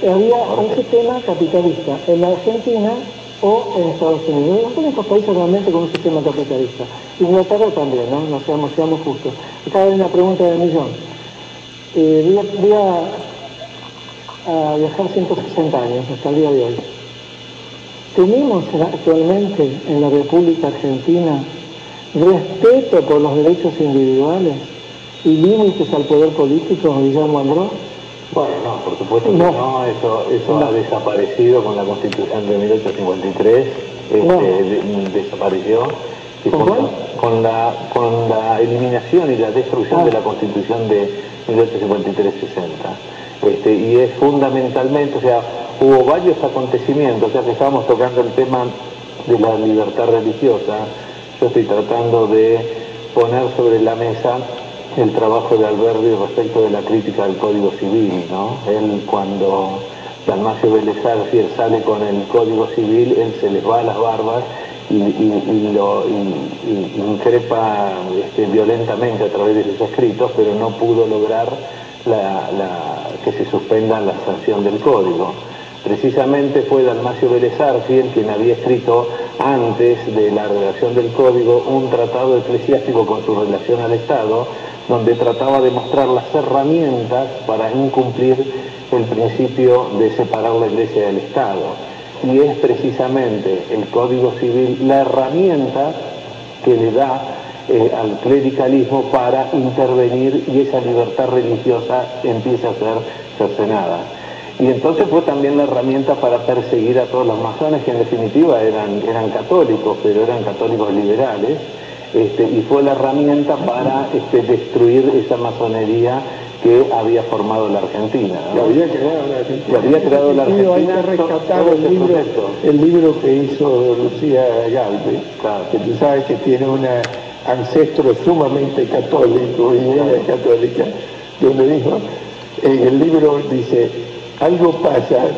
había un sistema capitalista en la Argentina o en Estados Unidos. Los únicos países realmente con un sistema capitalista. Inglaterra también, ¿no? No seamos justos. Acá hay una pregunta de millón. Voy a viajar 160 años hasta el día de hoy. ¿Tenemos actualmente en la República Argentina respeto por los derechos individuales y límites al poder político, Guillermo Andró? Bueno, no, por supuesto que no, eso ha desaparecido con la Constitución de 1853, desapareció, y con la eliminación y la destrucción de la Constitución de 1853-60. Y es fundamentalmente, o sea, hubo varios acontecimientos, o sea que estábamos tocando el tema de la libertad religiosa. Yo estoy tratando de poner sobre la mesa el trabajo de Alberdi respecto de la crítica del Código Civil, ¿no? Él, cuando Dalmacio Vélez Arfiel sale con el Código Civil, él se les va a las barbas y increpa violentamente a través de sus escritos, pero no pudo lograr que se suspenda la sanción del Código. Precisamente fue Dalmacio Vélez Arfiel quien había escrito antes de la redacción del Código un tratado eclesiástico con su relación al Estado, donde trataba de mostrar las herramientas para incumplir el principio de separar la Iglesia del Estado. Y es precisamente el Código Civil la herramienta que le da al clericalismo para intervenir y esa libertad religiosa empieza a ser cercenada. Y entonces fue también la herramienta para perseguir a todos los masones, que en definitiva eran católicos, pero eran católicos liberales, y fue la herramienta para destruir esa masonería que había formado la Argentina, ¿no? Que había creado la Argentina. Que había creado la Argentina. Hay que rescatar el libro que hizo Lucía Galvez, claro, que tú sabes que tiene un ancestro sumamente católico y ella es católica, donde dijo, en el libro dice, algo pasa,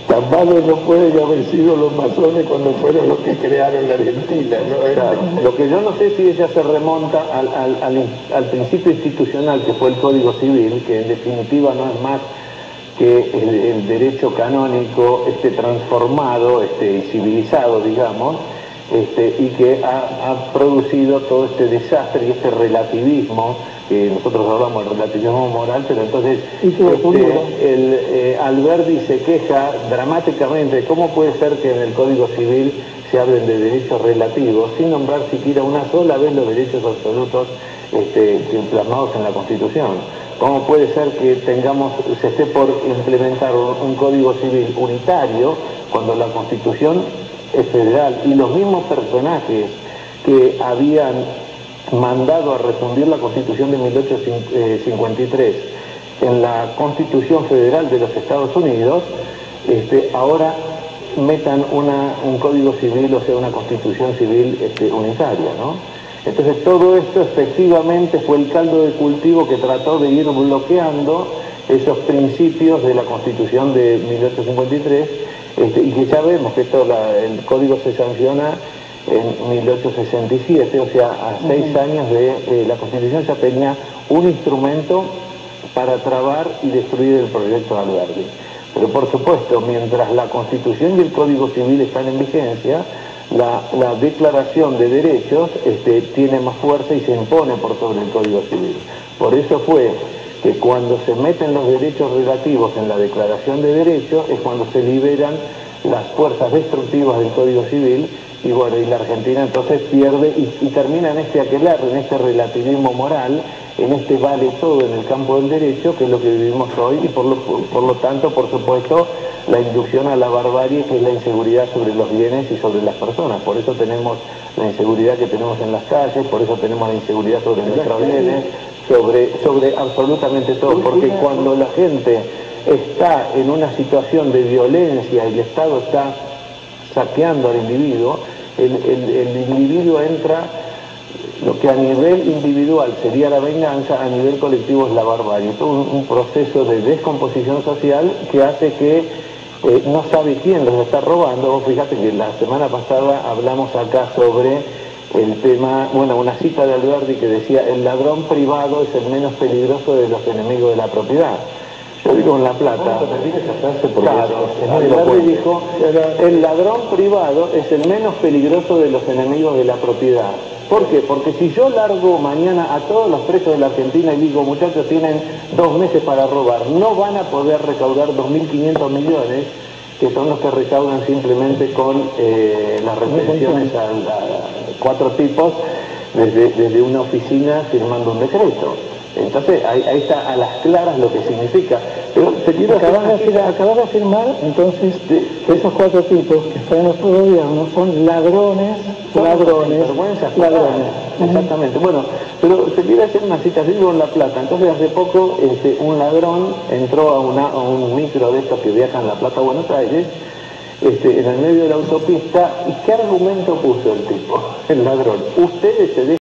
tan malos no pueden haber sido los masones cuando fueron los que crearon la Argentina, ¿no? Claro. Lo que yo no sé si ella se remonta al principio institucional que fue el Código Civil, que en definitiva no es más que el derecho canónico transformado y civilizado, digamos, y que ha producido todo este desastre y este relativismo, que nosotros hablamos del relativismo moral, pero entonces Alberdi se queja dramáticamente de cómo puede ser que en el Código Civil se hablen de derechos relativos sin nombrar siquiera una sola vez los derechos absolutos plasmados en la Constitución. ¿Cómo puede ser que se esté por implementar un Código Civil unitario cuando la Constitución es federal y los mismos personajes que habían mandado a refundir la Constitución de 1853 en la Constitución Federal de los Estados Unidos, ahora metan un Código Civil, o sea, una Constitución Civil unitaria, ¿no? Entonces todo esto efectivamente fue el caldo de cultivo que trató de ir bloqueando esos principios de la Constitución de 1853, y que ya vemos que el Código se sanciona en 1867, o sea, a 6 años de la Constitución ya tenía un instrumento para trabar y destruir el proyecto de Alberdi. Pero por supuesto, mientras la Constitución y el Código Civil están en vigencia, la Declaración de Derechos tiene más fuerza y se impone por sobre el Código Civil. Por eso fue que cuando se meten los derechos relativos en la Declaración de Derechos es cuando se liberan las fuerzas destructivas del Código Civil. Y bueno, y la Argentina entonces pierde y termina en aquelarre, en este relativismo moral, en este vale todo en el campo del derecho, que es lo que vivimos hoy, y por lo tanto, por supuesto, la inducción a la barbarie, que es la inseguridad sobre los bienes y sobre las personas. Por eso tenemos la inseguridad que tenemos en las calles, por eso tenemos la inseguridad sobre nuestros bienes, sobre absolutamente todo, porque cuando la gente está en una situación de violencia y el Estado está saqueando al individuo, el individuo entra, lo que a nivel individual sería la venganza, a nivel colectivo es la barbarie. Todo un proceso de descomposición social que hace que no sabe quién los está robando. Vos fíjate que la semana pasada hablamos acá sobre el tema, bueno, una cita de Alberdi que decía: el ladrón privado es el menos peligroso de los enemigos de la propiedad. Yo digo en La Plata. Claro, Alberti dijo, el ladrón privado es el menos peligroso de los enemigos de la propiedad. ¿Por qué? Porque si yo largo mañana a todos los presos de la Argentina y digo, muchachos, tienen 2 meses para robar, no van a poder recaudar 2.500 millones, que son los que recaudan simplemente con las retenciones a 4 tipos desde una oficina firmando un decreto. Entonces, ahí está a las claras lo que significa. Pero te quiero acabas de afirmar, entonces, que esos 4 tipos que están en nuestro gobierno son ladrones. Exactamente. Bueno, pero te quiero hacer una cita, vivo en La Plata. Entonces, hace poco, un ladrón entró a un micro de estos que viajan La Plata a Buenos Aires, en el medio de la autopista, ¿y qué argumento puso el tipo, el ladrón? Ustedes se